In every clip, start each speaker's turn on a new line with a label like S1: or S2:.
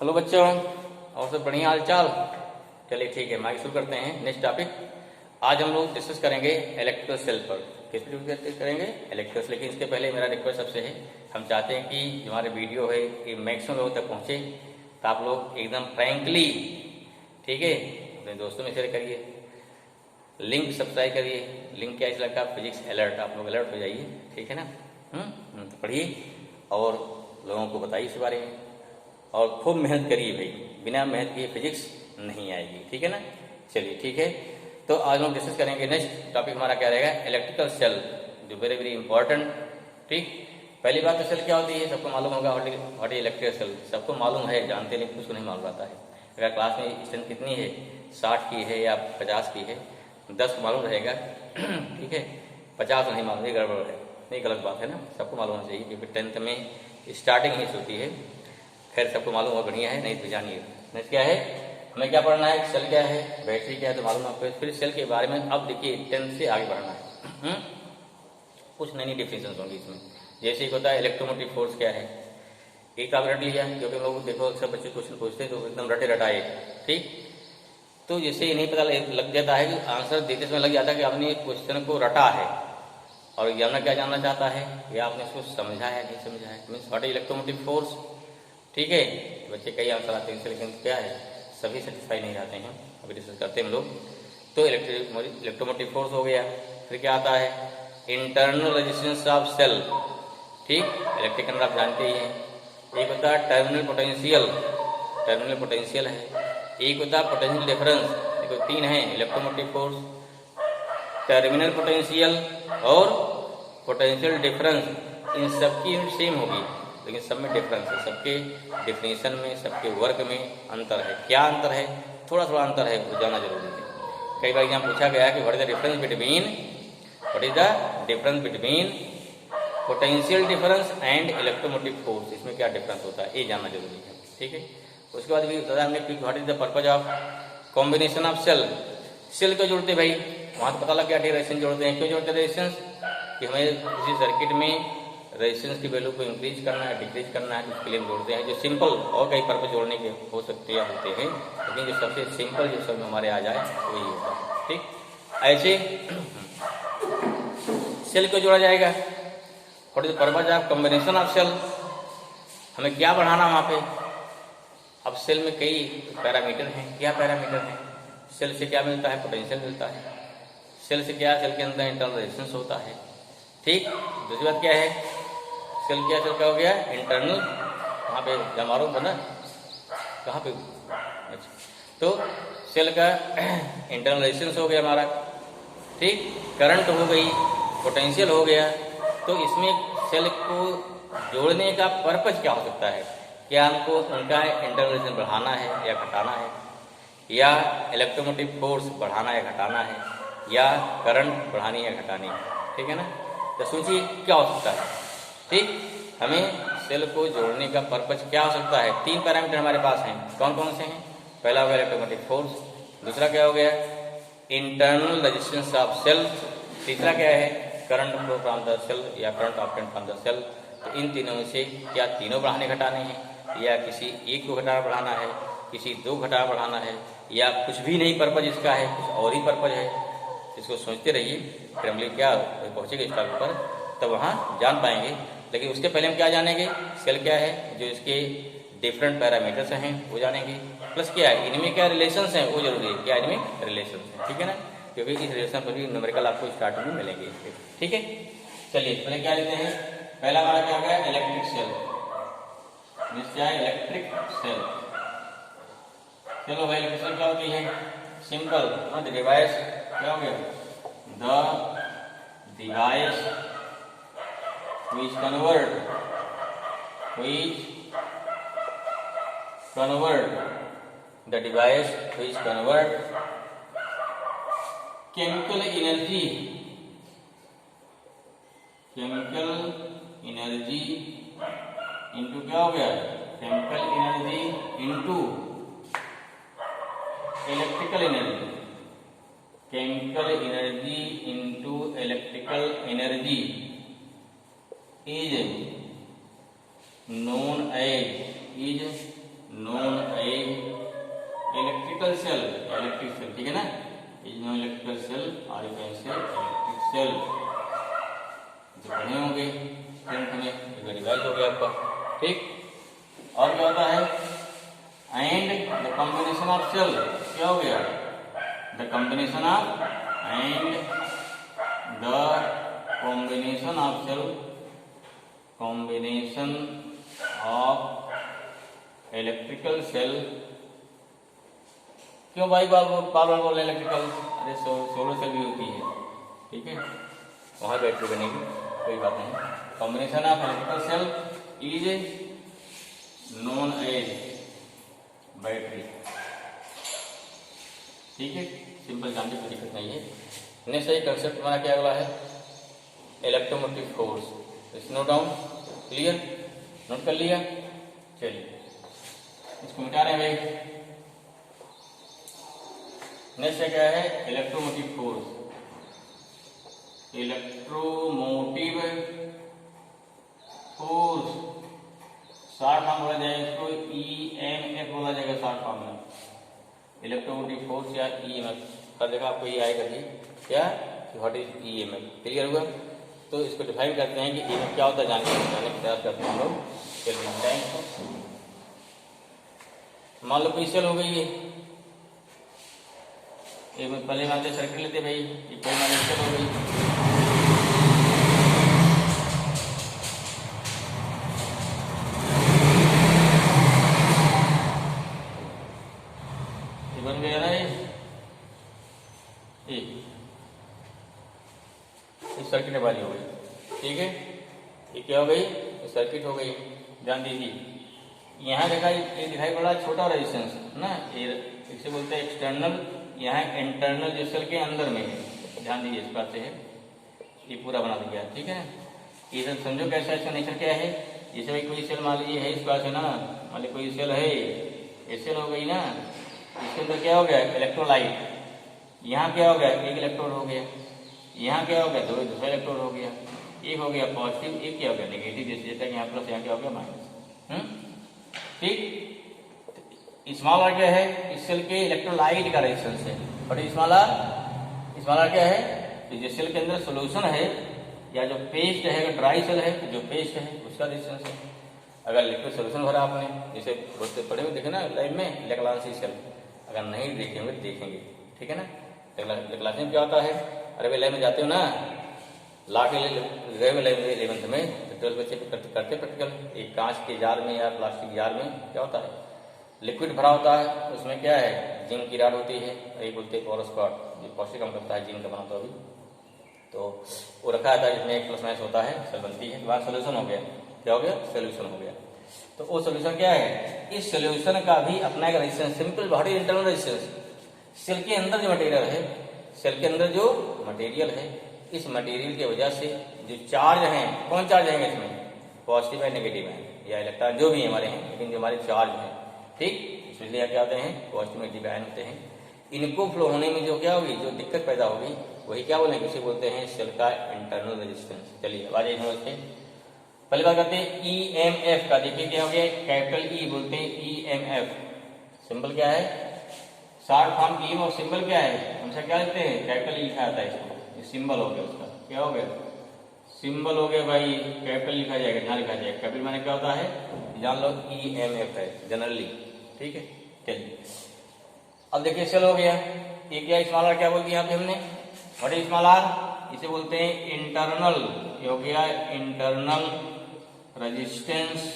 S1: Hello बच्चों, और सब बढ़िया हाल चाल। चलिए ठीक है, मैं शुरू करते हैं नेक्स्ट टॉपिक। आज हम लोग डिस्कस करेंगे इलेक्ट्रिकल सेल पर। किस पर डिस्कस करेंगे? इलेक्ट्रिकल। लेकिन इसके पहले मेरा रिक्वेस्ट सबसे है, हम चाहते हैं कि जो हमारे वीडियो है ये मैक्सिमम लोगों तक पहुँचे, तो आप लोग एकदम फ्रैंकली, ठीक है, अपने दोस्तों में शेयर करिए, लिंक सब्सक्राइब करिए। लिंक क्या इसका फिजिक्स अलर्ट, आप लोग अलर्ट हो जाइए, ठीक है ना। तो पढ़िए और लोगों को बताइए इस बारे में, और खूब मेहनत करिए भाई, बिना मेहनत किए फिजिक्स नहीं आएगी, ठीक है ना। चलिए ठीक है, तो आज हम डिस्कस करेंगे। नेक्स्ट टॉपिक हमारा क्या रहेगा? इलेक्ट्रिकल सेल, जो वेरी वेरी इंपॉर्टेंट। ठीक, पहली बात तो सेल क्या होती है सबको मालूम होगा, व्हाट इज इलेक्ट्रिकल सेल सबको मालूम है, जानते नहीं, कुछ को नहीं मालूम रहता है। अगर क्लास में स्ट्रेंथ कितनी है, 60 की है या 50 की है, 10 मालूम रहेगा ठीक है, 50 नहीं मालूम, ये गड़बड़ है, नहीं, गलत बात है ना। सबको मालूम होना चाहिए, क्योंकि 10th में स्टार्टिंग ही होती है। खैर सबको मालूम हो, बढ़िया है, नहीं तो जानिए। नेक्स्ट क्या है, हमें क्या पढ़ना है? सेल क्या है, बैटरी क्या है, तो मालूम आपको। फिर सेल के बारे में अब देखिए 10th से आगे बढ़ना है। कुछ नई नई डिफिनेशन होंगी इसमें। जैसे एक होता है इलेक्ट्रोमोटिव फोर्स क्या है, एक आप रट लिया, क्योंकि लोग देखो अक्सर बच्चे क्वेश्चन पूछते हैं तो एकदम रटे रटाए, ठीक। तो जैसे नहीं पता लग जाता है कि आंसर देते समय लग जाता है कि आपने क्वेश्चन को रटा है, और एग्जामिनर क्या जानना चाहता है कि आपने इसको समझा है नहीं समझा है। Means what is electromotive force, ठीक है। बच्चे कई आंसर आते हैं, लेकिन क्या है, सभी सेटिस्फाई नहीं रहते हैं। अभी डिस्कस करते हैं हम लोग। तो इलेक्ट्रोमोटिव फोर्स हो गया। फिर क्या आता है? इंटरनल रेजिस्टेंस ऑफ सेल, ठीक, इलेक्ट्रिकल आप जानते ही हैं। एक होता है टर्मिनल पोटेंशियल, टर्मिनल पोटेंशियल है। एक होता है पोटेंशियल डिफरेंस। देखो 3 है इलेक्ट्रोमोटिव फोर्स, टर्मिनल पोटेंशियल और पोटेंशियल डिफरेंस। इन सबकी यूनिट सेम होगी, लेकिन सब में डिफरेंस है, सबके डिफिनेशन में, सबके वर्क में अंतर है। क्या अंतर है? थोड़ा थोड़ा अंतर है, वो जानना जरूरी है। कई बार यहाँ पूछा गया है कि what is the difference between, what is the difference between potential difference and electromotive force, इसमें क्या डिफरेंस होता है, ये जानना जरूरी है, ठीक है। उसके बाद भी दादा हमने what is the purpose of combination of cell, cell क्यों जोड़ते भाई, वहाँ तो पता लग गया रेजिस्टेंस जोड़ते हैं। क्यों जोड़ते हैं रेजिस्टेंस? कि हमें किसी सर्किट में रेजिस्टेंस की वैल्यू को इंक्रीज करना है, डिक्रीज करना है, उसके लिए हम जोड़ते हैं। जो सिंपल और कई पर्पज जोड़ने के हो सकते हैं होते हैं, लेकिन जो सबसे सिंपल जो सब हमारे आ जाए वही होता है, ठीक। ऐसे सेल को जोड़ा जाएगा। What is the purpose of combination of cell, हमें क्या बढ़ाना वहाँ पे। अब सेल में कई पैरामीटर हैं। क्या पैरामीटर हैं? सेल से क्या मिलता है? पोटेंशियल मिलता है। सेल से क्या, सेल के अंदर इंटरनल रेजिस्टेंस होता है, ठीक। दूसरी बात क्या है, सेल क्या, सेल क्या हो गया? इंटरनल, वहाँ पे जमारो बना, कहाँ पे? अच्छा, तो सेल का इंटरनल रेजिस्टेंस हो गया हमारा, ठीक, करंट हो गई, पोटेंशियल हो गया। तो इसमें सेल को जोड़ने का पर्पज क्या हो सकता है? क्या हमको उनका इंटरनल रेजिस्टेंस बढ़ाना है या घटाना है, या इलेक्ट्रोमोटिव फोर्स बढ़ाना है घटाना है, या करंट बढ़ानी है घटानी है, ठीक है ना। तो सोचिए क्या हो सकता है, ठीक। हमें सेल को जोड़ने का पर्पज क्या हो सकता है? 3 पैरामीटर हमारे पास हैं। कौन कौन से हैं? पहला हो गया इलेक्ट्रोमोटिव फोर्स, दूसरा क्या हो गया? इंटरनल रेजिस्टेंस ऑफ सेल, तीसरा क्या है? Current flow from the cell या current obtained from the cell. तो इन तीनों में से क्या तीनों बढ़ाने घटाने हैं, या किसी एक को घटाना बढ़ाना है, किसी 2 घटाना बढ़ाना है, या कुछ भी नहीं पर्पज इसका है, कुछ और ही पर्पज है। इसको सोचते रहिए, फिर हम लोग क्या पहुँचेंगे इस टॉपिक पर, तब वहाँ जान पाएंगे। लेकिन उसके पहले हम क्या जानेंगे? सेल क्या है, जो इसके डिफरेंट पैरामीटर्स हैं वो जानेंगे, प्लस क्या है इनमें क्या रिलेशंस हैं वो जरूरी है, क्या इनमें रिलेशंस हैं, ठीक है ना, क्योंकि इस रिलेशन पर भी न्यूमेरिकल आपको स्टार्टिंग में मिलेंगे, ठीक है। चलिए पहले क्या लेते हैं, पहला हमारा क्या हो गया? Electric cell. क्या है? Electric cell. चलो भाई, इलेक्ट्रिक सेल क्या होती है? सिंपल डिवाइस, क्या हो गया? The device which convert the device which convert chemical energy into क्या हो गया? chemical energy into electrical energy, chemical energy into electrical energy is known known as electrical cell, electric cell, ठीक है ना, is known electrical cell or you can say electric cell, जो पढ़े होंगे tenth में, ये रिवाइज हो गया आपका, ठीक। और क्या होता है, and the combination of cell, क्या हो गया, the combination of, and the combination of cell, combination of electrical cell, क्यों भाई बार बार बोल रहे इलेक्ट्रिकल, अरे सोलर सेल भी होती है, ठीक है, वहां बैटरी बनेगी, कोई बात नहीं। Combination of electrical cell is known as battery, ठीक है, सिंपल जानते कोई दिक्कत नहीं है। नेक्स्ट एक कंसेप्ट हमारा क्या अगला है, electromotive force, note down, clear, note कर लिया, चलिए इसको मिटा रहे हैं भाई। नेक्स्ट क्या है, electromotive force, electromotive force, short form बोला जाएगा इसको, EMF बोला जाएगा शॉर्ट फॉर्म में, इलेक्ट्रोमोटिव फोर्स या EMF का देखा आपको ये आएगा जी, क्या, व्हाट इज EMF, क्लियर हुआ। तो इसको डिफाइन करते हैं कि EMF क्या होता है, जानने का प्रयास करते हैं हम लोग। चलिए मान लो कोई सेल हो गई है, एक पहले मान सर्किट लेते भाई, ये कोई मान सेल हो गई, ये बन गया ना, ये सर्किट वाली हो गई, ठीक है, ये क्या हो गई, ये सर्किट हो गई। ध्यान दीजिए यहाँ देखा, ये दिखाई पड़ रहा है छोटा रेजिस्टेंस ना, ये इसे बोलते हैं एक्सटर्नल, यहाँ इंटरनल जो सेल के अंदर में है, ध्यान दीजिए इस बात से है, ये पूरा बना दिया, ठीक है। ये सब समझो कैसा, इसका नेचर क्या है, जैसे भाई कोई सेल मान लीजिए है इस बात से ना, मान लीजिए कोई सेल है, ये सेल हो गई ना, इसके अंदर क्या हो गया, इलेक्ट्रोलाइट, यहाँ क्या हो गया, एक इलेक्ट्रोड हो गया, यहाँ क्या हो गया, दूसरा इलेक्ट्रोड हो गया, एक हो गया पॉजिटिव, एक क्या हो गया नेगेटिव, जैसे यहाँ प्लस, यहाँ क्या हो गया माइनस, ठीक। स्मॉल आर क्या है, इस सेल के इलेक्ट्रोलाइट का रेजिस्टेंस है, और स्मॉल आर क्या है, तो जिस सेल के अंदर सोल्यूशन है या जो पेस्ट है, अगर ड्राई सेल है तो जो पेस्ट है उसका रेजिस्टेंस है। अगर लिक्विड सोल्यूशन भरा आपने, जैसे रोज पढ़े हुए देखे ना लाइव में, लेक्लांसी सेल, अगर नहीं देखेंगे देखेंगे, ठीक है ना। लेक्लांसी में क्या होता है, अरे भाई लाइव में जाते हो ना, ला के गए में लाइव 11th में, 12 बच्चे करते प्रैक्टिकल, एक कांच के जार में या प्लास्टिक जार में क्या होता है, लिक्विड भरा होता है, उसमें क्या है, जिंक की राड होती है, ये बोलते हैं पोरस कॉर्ड, ये पौष्टिक कम करता है, जिंक का बनाता अभी, तो वो रखा था, जिसमें एक प्लस माइनस होता है, सेल बनती है, वहाँ सोल्यूशन हो गया, क्या हो गया, सोल्यूशन हो गया। तो वो सोल्यूशन क्या है, इस सोल्यूशन का भी अपना एक resistance, simple body internal resistance, cell के अंदर जो मटेरियल है, सेल के अंदर जो मटेरियल है, इस मटेरियल की वजह से जो चार्ज हैं, कौन चार्ज है इसमें, पॉजिटिव है नेगेटिव है, या इलेक्ट्रॉन जो भी हमारे हैं, लेकिन जो हमारे चार्ज हैं, ठीक, इसलिए क्या होते हैं, पॉजिटिव नेगेटिव आयन होते हैं। इनको फ्लो होने में जो क्या होगी, जो दिक्कत पैदा होगी, वही क्या बोलेंगे, उसे बोलते हैं सेल का इंटरनल रेजिस्टेंस। चलिए आवाज आई समझते हैं। पहली बात करते हैं EMF का, देखिए क्या हो गया, कैपिटल E बोलते हैं EMF, सिंबल क्या है, शॉर्ट फॉर्म की, और सिंबल क्या है, हमसे क्या लिखते हैं, कैपिटल E लिखा जाता है इसको, ये सिंबल हो गया उसका, क्या हो गया, सिंबल हो गया भाई, कैपिटल लिखा जाएगा, यहाँ लिखा जाएगा, कैपिटल माने क्या होता है, जान लो EMF है जनरली, ठीक है। चलिए अब देखिए सेल हो गया, ये क्या, स्मॉल आर क्या बोल दिया यहाँ पे हमने, व्हाट इज स्मॉल आर, इसे बोलते हैं इंटरनल, ये हो गया इंटरनल रेजिस्टेंस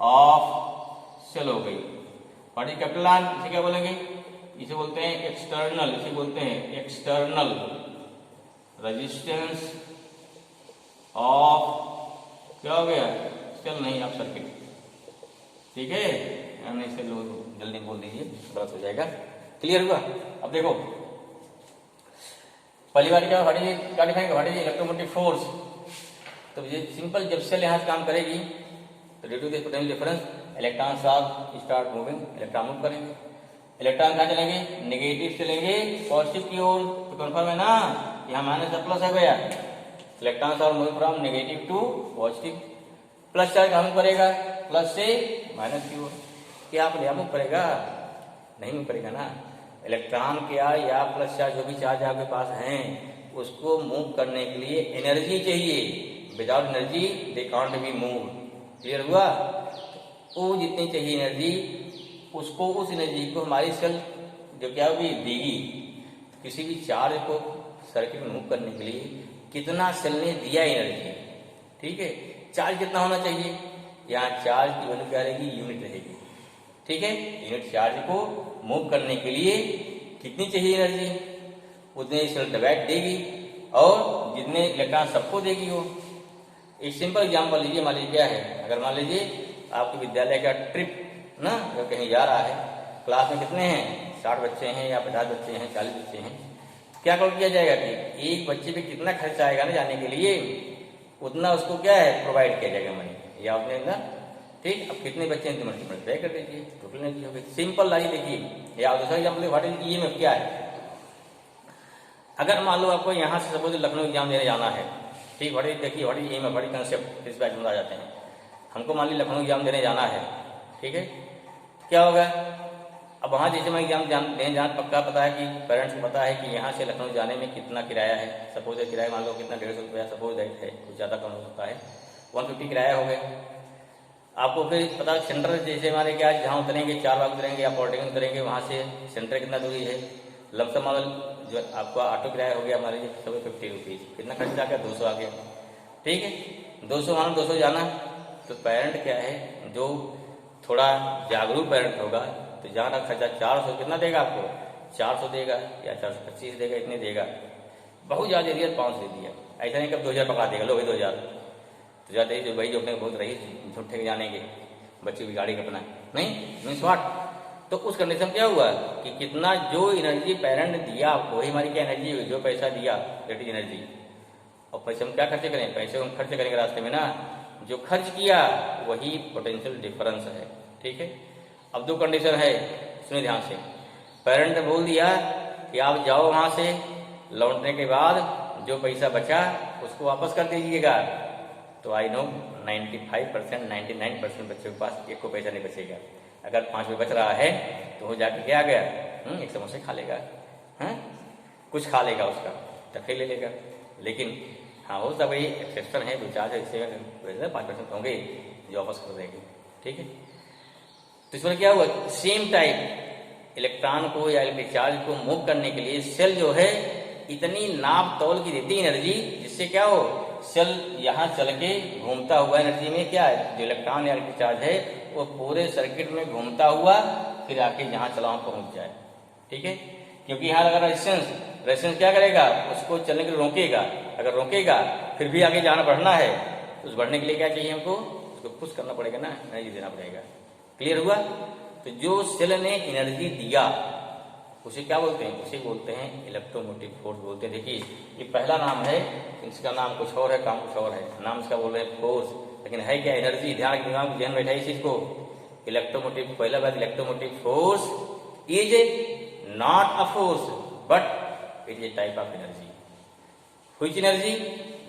S1: ऑफ सेल हो गई। व्हाट इज कैपिटल आर, इसे क्या बोलेंगे, इसे बोलते हैं एक्सटर्नल, इसे बोलते हैं एक्सटर्नल रेजिस्टेंस ऑफ, क्या हो गया, सेल नहीं आप सर्किट, ठीक है, हमने इसे जल्दी बोल दीजिए, गलत हो जाएगा, क्लियर हुआ। अब देखो पहली बार क्या define, what is electromotive force, तो ये सिंपल, जब सेल यहाँ से काम करेगी तो due to this potential difference electrons are start moving, electron move करेंगे, इलेक्ट्रॉन कहाँ चलेंगे, नेगेटिव चलेंगे पॉजिटिव की ओर, तो कन्फर्म है ना, यहाँ माइनस या प्लस है भैया, electrons are moving from negative to positive, plus charge हम करेगा प्लस से माइनस की ओर, क्या अपने आप मूव करेगा? नहीं मूव करेगा ना। इलेक्ट्रॉन क्या या प्लस चार्ज जो भी चार्ज आपके पास हैं उसको मूव करने के लिए एनर्जी चाहिए। Without energy they can't be move. Clear हुआ? वो जितनी चाहिए एनर्जी उसको, उस एनर्जी को हमारी सेल जो क्या भी देगी। किसी भी चार्ज को सर्किट में मूव करने के लिए कितना सेल ने दिया एनर्जी, ठीक है। चार्ज कितना होना चाहिए? यहाँ चार्ज की वैल्यू क्या रहेगी? यूनिट रहेगी, ठीक है। यूनिट चार्ज को मूव करने के लिए कितनी चाहिए एनर्जी, उतने सेल डिवाइड देगी और जितने इलेक्ट्रॉन सबको देगी वो। एक सिंपल एग्जाम्पल लीजिए, मान लीजिए क्या है, अगर मान लीजिए आपके विद्यालय का ट्रिप ना अगर कहीं जा रहा है, क्लास में कितने हैं? 60 बच्चे हैं या 50 बच्चे हैं, 40 बच्चे हैं। क्या कर किया जाएगा कि एक बच्चे पे कितना खर्चा आएगा ना जाने के लिए, उतना उसको क्या है प्रोवाइड किया जाएगा मनी, या उतने ना, ठीक। अब कितने बच्चे हैं तो मल्टीप्लाई कर दीजिए, टोटल एनर्जी हो गई। सिंपल लाइए देखिए। या दूसरा एग्जाम्पल व्हाट इज ईएमएफ क्या है। अगर मान लो आपको यहाँ से सपोज लखनऊ एग्जाम देने जाना है, ठीक। व्हाट इज देखिए, what is EMF, what is concept, इस बैच में आ जाते हैं। हमको मान ली लखनऊ एग्जाम देने जाना है, ठीक है। क्या होगा? अब वहाँ जैसे मैं एग्जाम देने जान पक्का पता है कि पेरेंट्स को पता है कि यहाँ से लखनऊ जाने में कितना किराया है। सपोज है किराया मान लो कितना 150 रुपया सपोज है, कुछ ज़्यादा कम हो सकता है, 150 किराया हो गया। आपको फिर पता सेंटर जैसे हमारे क्या जहाँ उतरेंगे, 4 बाग उतरेंगे या पॉलिटेक्निक उतरेंगे, वहाँ से सेंटर कितना दूरी है। लमसम मॉडल जो आपका ऑटो किराया हो गया हमारे सब 50 रुपीज़, कितना खर्चा आ गया? 200 आ गया, ठीक है। 200 मानो 200 जाना। तो पेरेंट क्या है, जो थोड़ा जागरूक पेरेंट होगा तो जाना खर्चा 400 कितना देगा आपको? 400 देगा या 425 देगा, इतने देगा। बहुत ज़्यादा दिया 500 दे दिया, ऐसा नहीं कब 2000 पका देगा, लो भाई 2000 तो ज़्यादा ही जो भाई जो अपने बहुत रही झूठे के जाने के बच्चे की गाड़ी कटना नहीं मीन्स वाट। तो उस कंडीशन में क्या हुआ कि कितना जो एनर्जी पेरेंट ने दिया आपको, वही हमारी क्या एनर्जी हुई, जो पैसा दिया दैट इज एनर्जी। और पैसे हम क्या खर्च करें? पैसे हम खर्च करेंगे रास्ते में ना, जो खर्च किया वही पोटेंशियल डिफरेंस है, ठीक है। अब दो कंडीशन है, सुनिए ध्यान से। पेरेंट ने बोल दिया कि आप जाओ वहां से, लौटने के बाद जो पैसा बचा उसको वापस कर दीजिएगा। तो आई नो 95% 99% बच्चों के पास एक को पैसा नहीं बचेगा। अगर 5 रुपये बच रहा है तो वो जाके क्या गया, एक समोसे खा लेगा, कुछ खा लेगा, उसका टफे ले लेगा। लेकिन हाँ हो सकता भाई एक्सेप्शन है, 2-4 ऐसे 5% होंगे जो वापस कर देंगे, ठीक है। तो इसमें क्या हुआ, सेम टाइप इलेक्ट्रॉन को या इलेक्ट्रिक चार्ज को मूव करने के लिए सेल जो है इतनी नाप तौल की देती है एनर्जी, जिससे क्या हो सेल यहाँ चल के घूमता हुआ एनर्जी में क्या है, जो इलेक्ट्रॉन या इलेक्ट्रिक चार्ज है वो पूरे सर्किट में घूमता हुआ फिर आके जहाँ चला वहाँ पहुंच जाए, ठीक है। क्योंकि यहाँ लगा रेजिस्टेंस क्या करेगा, उसको चलने के लिए रोकेगा। अगर रोकेगा फिर भी आगे जाना बढ़ना है तो उस बढ़ने के लिए क्या चाहिए हमको, उसको पुश करना पड़ेगा ना, एनर्जी देना पड़ेगा। क्लियर हुआ? तो जो सेल ने एनर्जी दिया उसे क्या बोलते हैं, उसे बोलते हैं इलेक्ट्रोमोटिव फोर्स बोलते हैं। देखिए ये पहला नाम है, इसका नाम कुछ और है, काम कुछ और है, नाम इसका बोल रहे हैं फोर्स, लेकिन है क्या एनर्जी। ध्यान दिमाग ध्यान बैठा इस चीज को, इलेक्ट्रोमोटिव पहला बात electromotive force is not a force but it is a type of energy. Which energy?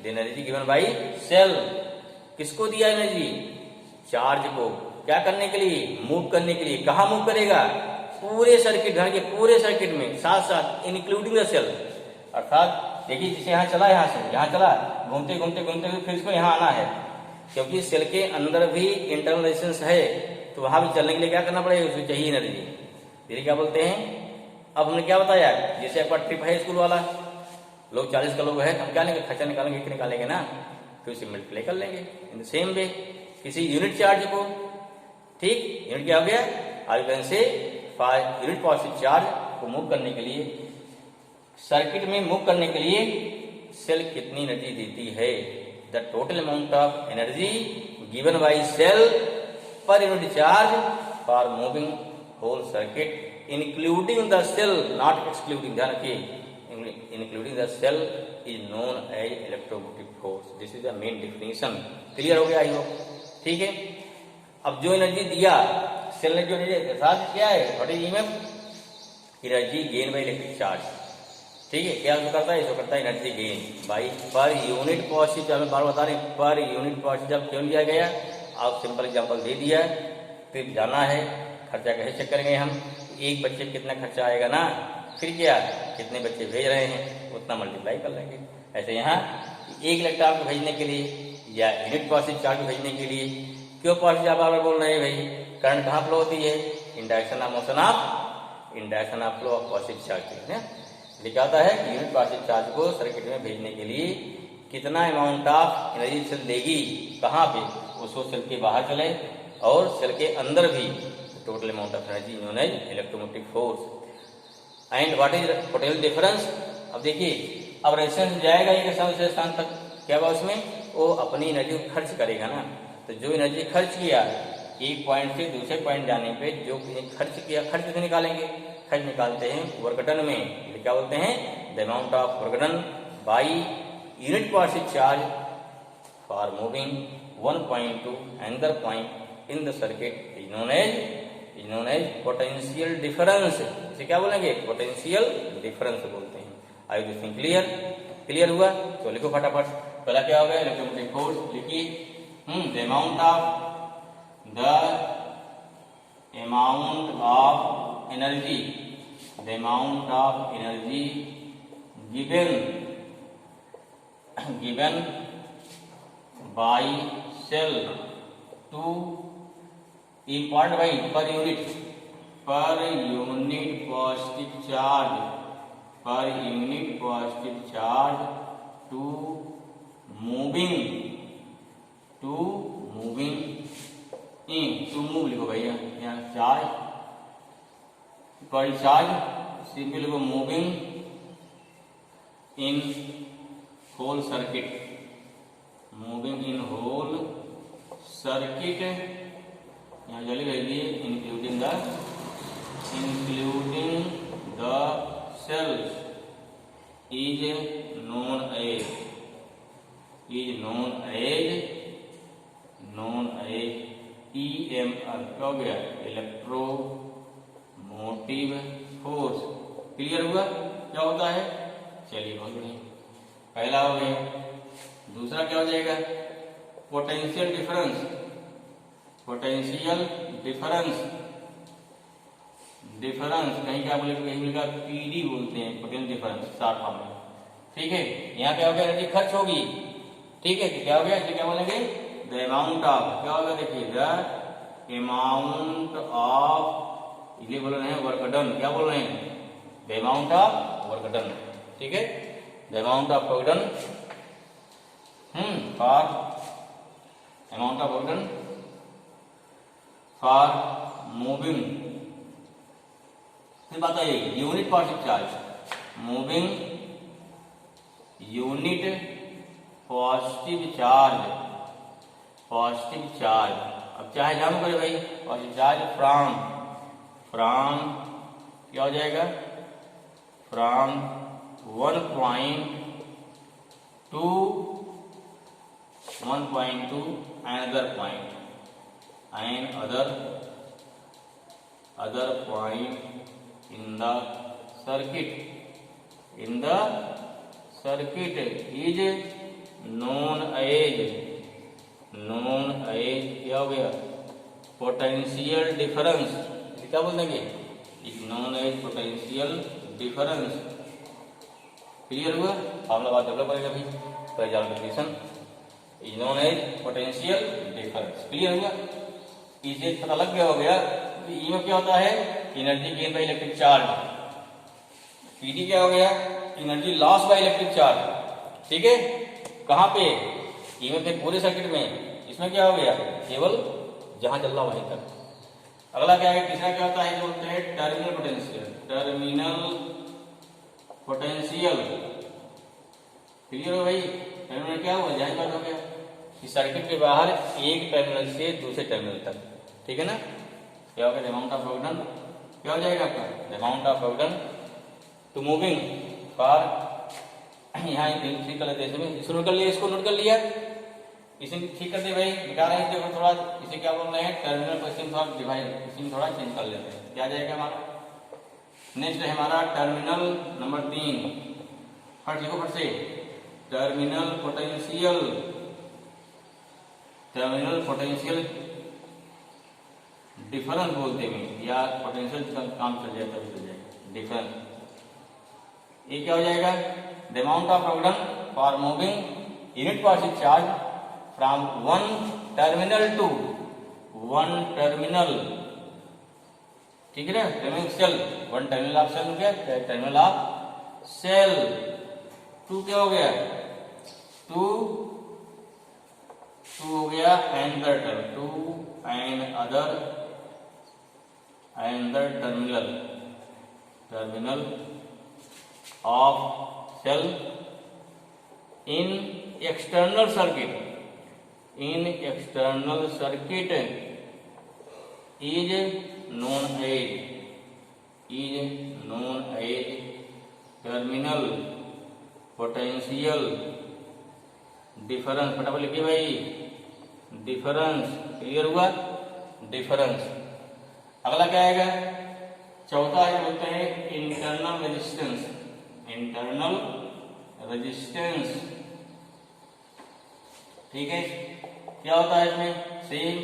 S1: The energy given by cell. किसको दिया एनर्जी? चार्ज को। क्या करने के लिए? मूव करने के लिए। कहाँ मूव करेगा? पूरे सर्किट, घर के पूरे सर्किट में साथ साथ इंक्लूडिंग द सेल। अर्थात देखिए जैसे यहाँ चला, यहाँ से यहाँ चला, घूमते घूमते घूमते हुए फिर इसको यहाँ आना है, क्योंकि सेल के अंदर भी इंटरनल रेजिस्टेंस है, तो वहां भी चलने के लिए क्या करना पड़ेगा, उसको चाहिए एनर्जी। फिर क्या बोलते हैं, अब हमने क्या बताया, जैसे आपका ट्रिप है स्कूल वाला, लोग 40 का लोग है, हम क्या लेंगे, खर्चा निकालेंगे, एक निकालेंगे ना, फिर उसे मल्टीप्लाई कर लेंगे। इन द सेम वे किसी यूनिट चार्ज को, ठीक, यूनिट क्या हो गया, आगे से यूनिट पॉजिटिव चार्ज को मूव करने के लिए, सर्किट में मूव करने के लिए सेल कितनी एनर्जी देती है, the total amount of energy given by cell per unit charge for moving whole circuit including the cell, not excluding, ध्यान रखिए, including the cell is known as electromotive force. This is the main definition. Clear हो गया I hope, ठीक है। अब जो energy दिया cell ने, जो एनर्जी साथ क्या है, what is EMF, energy gain by electric charge, ठीक है। क्या करता है, इसको करता है energy gain by per unit positive. हमें बार बता रहे पर यूनिट पॉजिटिव क्यों लिया गया, आप सिंपल एग्जांपल दे दिया, फिर जाना है, खर्चा कैसे चेक करेंगे हम? एक बच्चे पे कितना खर्चा आएगा ना, फिर क्या कितने बच्चे भेज रहे हैं उतना मल्टीप्लाई कर लेंगे। ऐसे यहाँ 1 इलेक्ट्रॉन को भेजने के लिए या यूनिट पॉजिटिव चार्ज को भेजने के लिए क्यों पॉजिटिव चार्ज बार बोल रहे हैं भाई? करंट कहाँ फ्लो होती है? इन direction of motion of in direction of flow of positive charge है। लिखा होता है कि यूनिट पॉजिटिव चार्ज को सर्किट में भेजने के लिए कितना अमाउंट ऑफ एनर्जी सेल देगी, कहाँ पे? उसको सेल के बाहर चले और सेल के अंदर भी total amount of energy known as electromotive force. And what is potential difference? अब देखिए, अब रेजिस्टेंस जाएगा एक स्थान से स्थान तक, क्या हुआ उसमें? वो अपनी एनर्जी को खर्च करेगा ना। तो जो एनर्जी खर्च किया एक पॉइंट से दूसरे पॉइंट जाने पे, जो खर्च किया, खर्च से निकालेंगे। खर्च निकालते हैं वर्क डन में, क्या बोलते हैं? The amount of work done by unit positive charge for moving one point to another point in the circuit is known as potential difference. इसे क्या बोलेंगे? पोटेंशियल डिफरेंस बोलते हैं। I this thing clear? Clear हुआ? तो लिखो फटाफट। पहला क्या हो गया? इलेक्ट्रोमोटिव फोर्स लिखिए। The amount of energy, the amount of energy given by cell to important by per unit positive charge to moving in, to move लिखो भैया, यहाँ चार्ज पर चार्ज सिंपल लिखो moving in whole circuit, moving in whole circuit, यहाँ जल्दी भेजिए, including the cells is known as EMF, क्या हो गया? Electromotive force. क्लियर हुआ क्या होता है? चलिए बहुत बढ़िया, पहला हो गया। दूसरा क्या हो जाएगा? Potential difference. कहीं क्या बोले, कहीं मिलेगा PD बोलते हैं, पोटेंशियल डिफरेंस शॉर्ट फॉर्म में। ठीक है, यहाँ क्या हो गया? एनर्जी खर्च होगी। ठीक है, क्या हो गया? इसे क्या बोलेंगे? द अमाउंट ऑफ, क्या होगा? देखिए, द अमाउंट ऑफ, इसलिए बोल रहे हैं वर्क डन। क्या बोल रहे हैं? The amount of work done. ठीक है, the amount of work done for amount of work done for moving. फिर बात I unit positive charge, moving unit positive charge. अब चाहे जानो करे भाई, पॉजिटिव चार्ज फ्रॉम क्या हो जाएगा? From 1 point two another point and other point in the circuit is known as क्या हो गया? Potential difference. क्या बोल देंगे? Is known as potential difference. Clear हुआ? फॉर्मूला बात डेवलप करेगा भाई, presentation is known as potential difference. Clear हुआ? इसे पता लग गया हो गया कि ई में क्या होता है? Energy gain by electric charge. PD क्या हो गया? Energy loss by electric charge. ठीक है, कहाँ पे? ई में पूरे सर्किट में। इसमें क्या हो गया? केवल जहां चल रहा वहीं तक। अगला क्या है? तीसरा क्या होता है? जो बोलते हैं टर्मिनल पोटेंशियल। क्लियर हो भाई? टर्मिनल क्या हुआ? जाहिर बात हो गया कि सर्किट के बाहर एक टर्मिनल से दूसरे टर्मिनल तक। ठीक है ना? क्या हो गया? अमाउंट ऑफ वर्क डन क्या हो जाएगा आपका? Amount of work done to moving for, यहाँ ठीक कर लेते हैं, इसको नोट कर लिया, इसको नोट कर लिया, इसे ठीक कर दे भाई, निकाल रहे हैं थोड़ा। इसे क्या बोल रहे हैं? Terminal question of divide. इसे थोड़ा चेंज कर लेते हैं, क्या जाएगा हमारा? नेक्स्ट है हमारा टर्मिनल नंबर 3। फट लिखो फट से। टर्मिनल पोटेंशियल डिफरेंस बोलते हैं या पोटेंशियल का काम चल जाए तभी चल जाएगा डिफरेंस। ये क्या हो जाएगा? The amount of product for moving unit partial charge from one terminal to one terminal, ठीक है ना, terminal cell, one terminal of cell हो गया, टर्मिनल ऑफ सेल टू क्या हो गया? टू हो गया एंदर to and other terminal of cell in external circuit is known as terminal potential difference. फटाफट लिखिए भाई, डिफरेंस। क्लियर हुआ? डिफरेंस। अगला क्या आएगा? चौथा है, बोलते हैं इंटरनल रेजिस्टेंस। ठीक है, क्या होता है इसमें? Same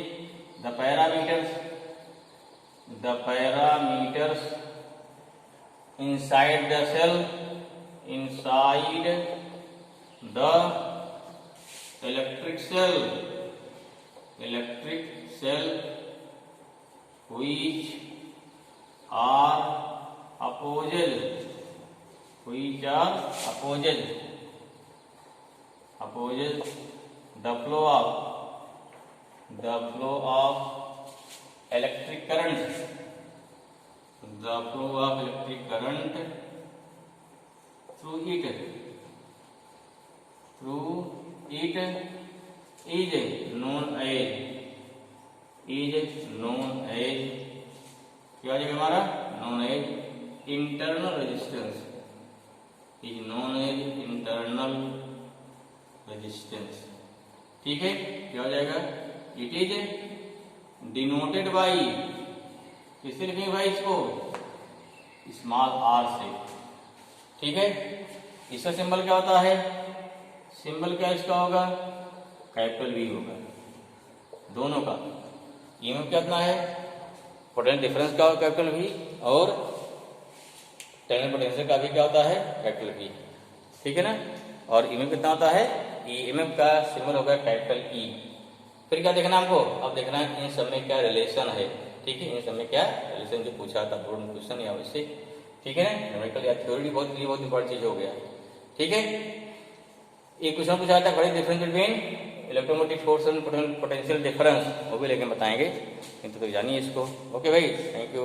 S1: the parameters inside the cell, inside the electric cell which are opposed the flow of electric current through it is known as क्या हो जाएगा हमारा? known as internal resistance, ठीक है। क्या हो जाएगा? इट इज डिनोटेड बाई, किससे लिखेंगे भाई इसको? स्मॉल आर से, ठीक है। इसका सिंबल क्या होता है? सिंबल क्या इसका होगा? कैपिटल वी होगा, दोनों का। ईएमएफ कितना है? पोटेंशियल डिफरेंस का कैपिटल वी, और टर्मिनल पोटेंशियल का भी क्या होता है? कैपिटल वी, ठीक है ना। और ईएमएफ कितना होता है? ईएमएफ का सिंबल होगा कैपिटल ई। फिर क्या देखना हमको? अब देखना है इन सब में क्या रिलेशन है, ठीक है। इन सब में क्या रिलेशन जो पूछा था बोर्ड में क्वेश्चन या वैसे, ठीक है ना। न्यूमेरिकल या थ्योरी बहुत इंपॉर्टेंट चीज हो गया, ठीक है। एक क्वेश्चन पूछा था, बड़ी difference between electromotive force and potential difference, वो भी लेके बताएंगे, किंतु तो जानिए इसको। ओके भाई, थैंक यू।